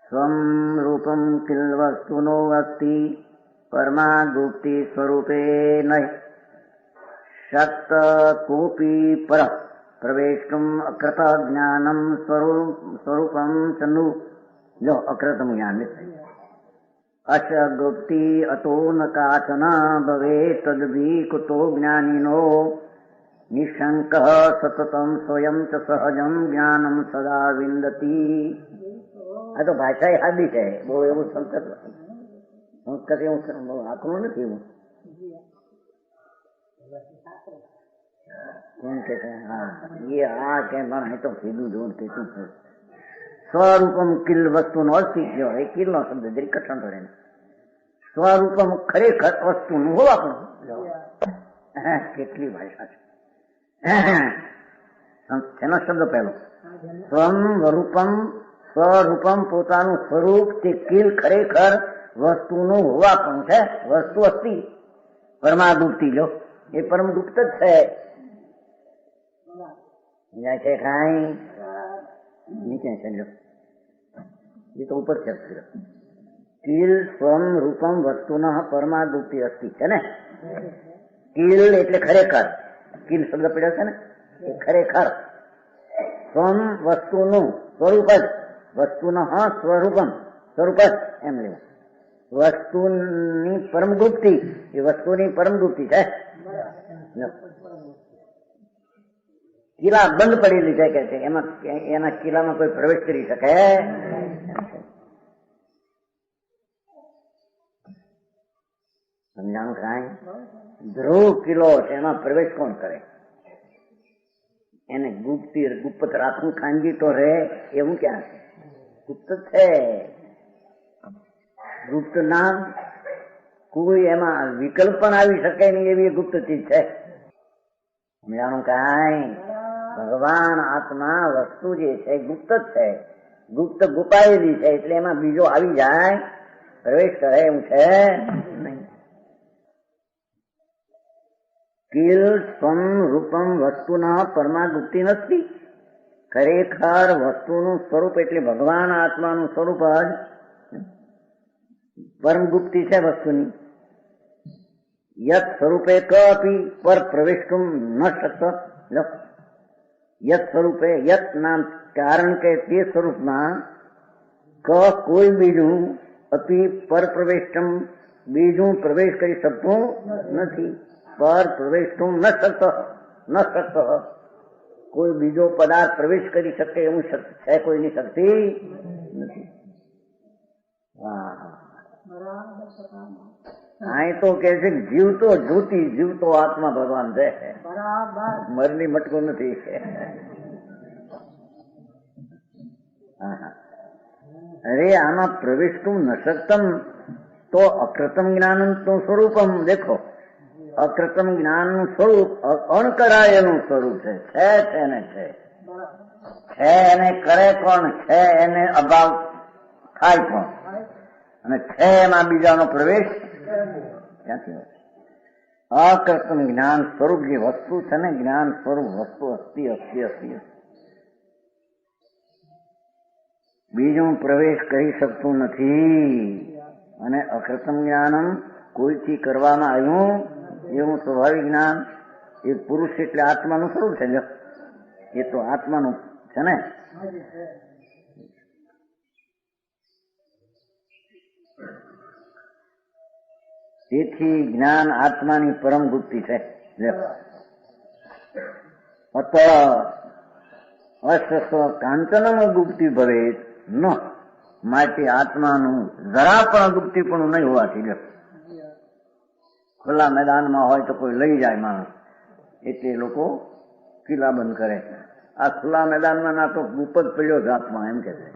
સ્વમ Roopam kill વસ્તુનો અસ્તિ પરમા ગુપ્તિ સ્વરૂપે નહીં શક્ત કોપી પર પ્રવેષ્ટુમ અકૃત જ્ઞાનમ સ્વરૂપમ ચંદુ જો અકૃતમ જ્ઞાન અશ ગુપ્તિ અતો ન કાચન ભવે તદ્ભી કુતો જ્ઞાનીનો નિશંક સતતમ સ્વયં ચ સહજમ જ્ઞાનમ સદા વિંદતી. આ તો ભાષા સાદી છે, બહુ એવું સંસ્કૃત એવું આકરું નથી. એવું કોણ કે છે? હા એ આ કે પણ તો સીધું જોર કીધું છે. સ્વરૂપમ કિલ વસ્તુનો અસ્તિ. જો એ કિલ નો શબ્દ જરી કઠણ પડે ને. સ્વરૂપમ ખરેખર વસ્તુનું હોવા પણ કેટલી ભાષા છે. એનો શબ્દ પહેલો સ્વરૂપમ પોતાનું સ્વરૂપ તે કિલ ખરેખર વસ્તુનું હોવા પણ છે. વસ્તુ અસ્તિ પરમાગુપ્તિ. જો એ પરમગુપ્ત જ છે. છે કાંઈ નીચે છે. જો એ તો ઉપર છે. કિલ સ્વમ રૂપમ વસ્તુનો પરમાગુપ્તિ અસ્તિ છે ને. કિલ એટલે ખરેખર. કિલ શબ્દ પડ્યો છે ને એ ખરેખર. સ્વમ વસ્તુનું સ્વરૂપ જ. વસ્તુનો સ્વરૂપમ સ્વરૂપ જ એમ લેવું. વસ્તુની પરમગુપ્તિ એ વસ્તુની પરમગુપ્તિ છે. કિલ્લા બંધ પડેલી છે કે છે એમાં એના કિલ્લામાં કોઈ પ્રવેશ કરી શકે. સમજાણું કાંઈ? ધ્રુવ કિલ્લો છે એમાં પ્રવેશ કોણ કરે? એને ગુપ્ત રાખવું ખાનગી તો રહે એવું ક્યાં છે? ગુપ્ત છે. ગુપ્ત નામ કોઈ એમાં વિકલ્પ પણ આવી શકે નહીં એવી ગુપ્ત ચીજ છે. સમજાણું કાંઈ? ભગવાન આત્મા વસ્તુ જે છે ગુપ્ત જ છે. ગુપ્ત ગુપાયેલી છે એટલે એમાં બીજો આવી જાય પ્રવેશ કરે એવું છે નહીં. કિલ સ્વમ રૂપમ વસ્તુના પરમાગુપ્તિ નથી. ખરેખર વસ્તુનું સ્વરૂપ એટલે ભગવાન આત્માનું સ્વરૂપ જ પરમગુપ્તિ છે વસ્તુની. યત સ્વરૂપે કપી પર પ્રવેષ્ટુમ ન શકતો. યત સ્વરૂપે યત નામ કારણ કે તે સ્વરૂપમાં કોઈ બીજું અપી પર પ્રવેષ્ટમ બીજું પ્રવેશ કરી શકતું નથી. પર પ્રવેષ્ટુમ ન શકતો કોઈ બીજો પદાર્થ પ્રવેશ કરી શકે એવું છે કોઈની શક્તિ નથી. અહીં તો કે છે જીવતો જ્યોતિ જીવતો આત્મા ભગવાન છે. મરની મટકો નથી. અરે આમાં પ્રવેષ્ટુમ ન શકતમ તો અકૃતમ જ્ઞાનમ તો સ્વરૂપમ. દેખો અકૃતમ જ્ઞાનનું સ્વરૂપ અણકરાયેલું સ્વરૂપ છે. એને છે એને કરે કોણ? છે એને અભાવ થાય કોણ? અને છે એમાં બીજાનો પ્રવેશ ક્યાંથી હોય? અકૃતમ જ્ઞાન સ્વરૂપ જે વસ્તુ છે ને જ્ઞાન સ્વરૂપ વસ્તુ અસ્તિ અસ્તિ અસ્તિ બીજું પ્રવેશ કરી શકતું નથી. અને અકૃતમ જ્ઞાનમ કોઈથી કરવામાં આવ્યું એવું સ્વાભાવિક જ્ઞાન એ પુરુષ એટલે આત્માનું સ્વરૂપ છે. એ તો આત્માનું છે ને. તેથી જ્ઞાન આત્માની પરમ ગુપ્તિ છે. કાંચનમ ગુપ્તિ ભવે ન માટે આત્માનું જરા પણ ગુપ્તિ પણ નહીં હોવાથી ખુલ્લા મેદાનમાં હોય તો કોઈ લઈ જાય માણસ એટલે લોકો કિલ્લા બંધ કરે. આ ખુલ્લા મેદાનમાં ના તો ગુપ જ પડ્યો જ આત્મા એમ કે છે.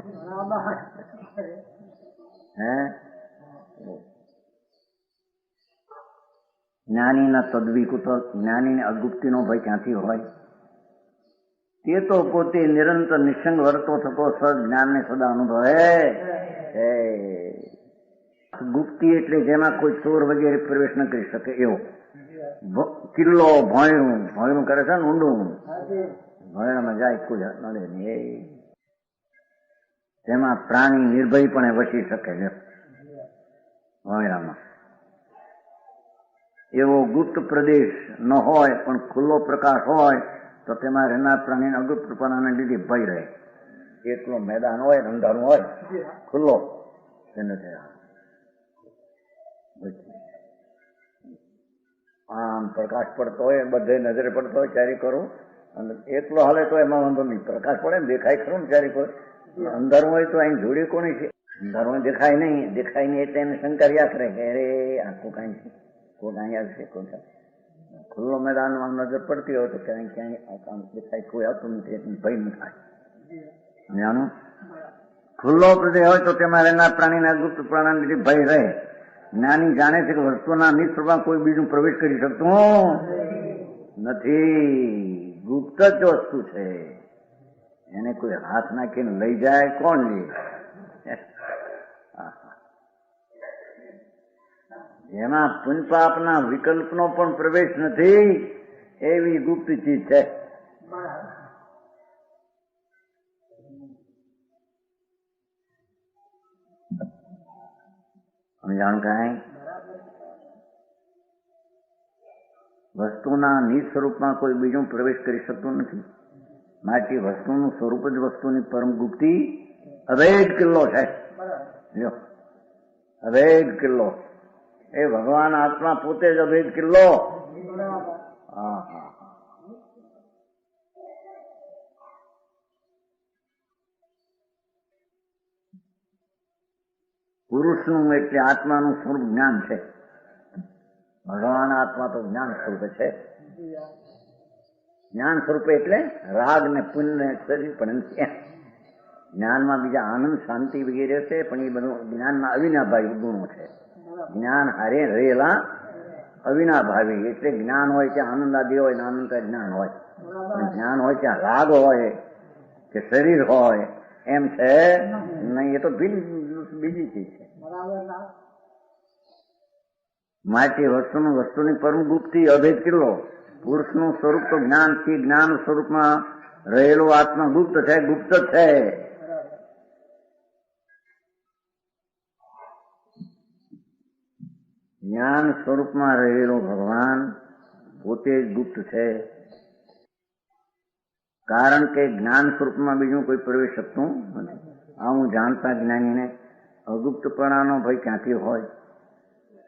જ્ઞાનીના તદ્વિકુતો જ્ઞાનીને અગુપ્તિનો ભય ક્યાંથી હોય? તે તો પોતે નિરંતર નિસંગ વર્તો થતો જ્ઞાનને સદા અનુભવે. ગુપ્તિ એટલે જેમાં કોઈ ચોર વગેરે પ્રવેશ ન કરી શકે એવો કિલ્લો. ભોયણું કરે છે ને ઊંડું ભોયણામાં જાય કોઈ નડે નહીં. તેમાં પ્રાણી નિર્ભયપણે વસી શકે છે. વાયરામાં એવો ગુપ્ત પ્રદેશ ન હોય પણ ખુલ્લો પ્રકાશ હોય તો તેમાં રહેનાર પ્રાણી અગુપ્તપણાને લીધે ભય રહે. એકલો મેદાન હોય, અંધારું હોય, ખુલ્લો તેને આમ પ્રકાશ પડતો હોય, બધે નજરે પડતો હોય ચારી કરો, અને એકલો હાલે તો એમાં વાંધો નહીં. પ્રકાશ પડે ને દેખાય ખરું ને ચારી કોઈ. અંધારું હોય તો અહીં જોડી કોની છે? અંધારું દેખાય નહીં એટલે એને શંકર યાદ કરે કે અરે આખું કાંઈ છે, કોઈ અહીં આવશે, કોઈ ખુલ્લો મેદાનમાં નજર પડતી હોય તો ક્યાંય ક્યાંય દેખાય, કોઈ આવતું નથી, ભય ન થાય. જાણું ખુલ્લો પ્રદેશ હોય તો તેમાં રહેનાર પ્રાણીના ગુપ્ત પ્રાણ લીધે ભય રહે. જ્ઞાની જાણે છે કે વસ્તુના નિસ્વરૂપમાં કોઈ બીજું પ્રવેશ કરી શકતું નથી. ગુપ્ત જ વસ્તુ છે, એને કોઈ હાથ નાખીને લઈ જાય કોણ લે? જેમાં પુણ્યપાપના વિકલ્પનો પણ પ્રવેશ નથી એવી ગુપ્ત ચીજ છે. સમજાણું કાંઈ? વસ્તુના નિસ્વરૂપમાં કોઈ બીજું પ્રવેશ કરી શકતું નથી. માટે વસ્તુનું સ્વરૂપ જ વસ્તુની પરમ ગુપ્તિ અભેદ કિલ્લો છે. અભેદ કિલ્લો એ ભગવાન આત્મા પોતે જ અભેદ કિલ્લો. હા હા, પુરુષનું એટલે આત્માનું સ્વરૂપ જ્ઞાન છે. ભગવાન આત્મા તો જ્ઞાન સ્વરૂપે છે. જ્ઞાન સ્વરૂપે એટલે રાગ ને પુણ્ય શરીર પણ જ્ઞાનમાં બીજા આનંદ શાંતિ વગેરે છે, પણ એ બધું જ્ઞાનના અવિનાભાવી ગુણો છે. જ્ઞાન હારે રહેલા અવિનાભાવી એટલે જ્ઞાન હોય ત્યાં આનંદ આદિ હોય, આનંદ જ્ઞાન હોય. જ્ઞાન હોય ત્યાં રાગ હોય કે શરીર હોય એમ છે નહીં. એ તો બીજી ચીજ છે. માટે વસ્તુની પરમ ગુપ્તિ અભેદ કિલ્લો. પુરુષનું સ્વરૂપ તો જ્ઞાનથી જ્ઞાન સ્વરૂપમાં રહેલો આત્મા ગુપ્ત છે, ગુપ્ત છે. જ્ઞાન સ્વરૂપમાં રહેલો ભગવાન પોતે જ ગુપ્ત છે. કારણ કે જ્ઞાન સ્વરૂપમાં બીજું કોઈ પ્રવેશ શકતું નથી. આવું જાણતા જ્ઞાનીને અગુપ્તપણાનો ભય ક્યાંથી હોય?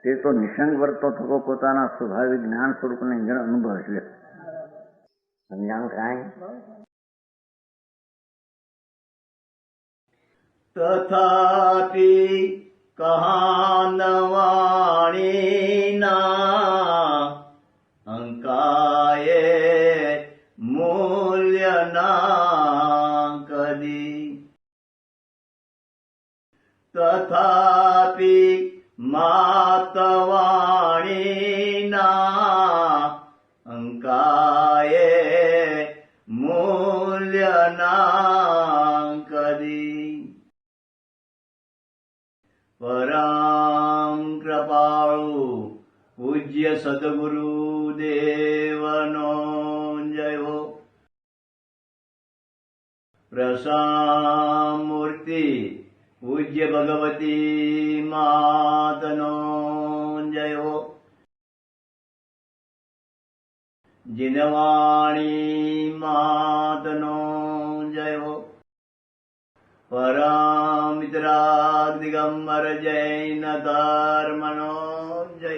તે તો નિસંગ વર્તો થકો પોતાના સ્વાભાવિક જ્ઞાન સ્વરૂપને અનુભવ છે. સમજાણ કાંઈ? તથાપિ કહાનવાણીના અંકાયે મૂલ્યના કદી. તથાપિ માતવાણીના અંકાયે મૂલ્યના કદી. પરમ કૃપાળુ પૂજ્ય સદગુરુ દેવનો જય હો. પ્રસામૂર્તિ પૂજ્ય ભગવતી માતનો જય હો. જીનવાણી માતનો જય હો. પરમિત્રા દિગંબર જૈન ધર્મનો જય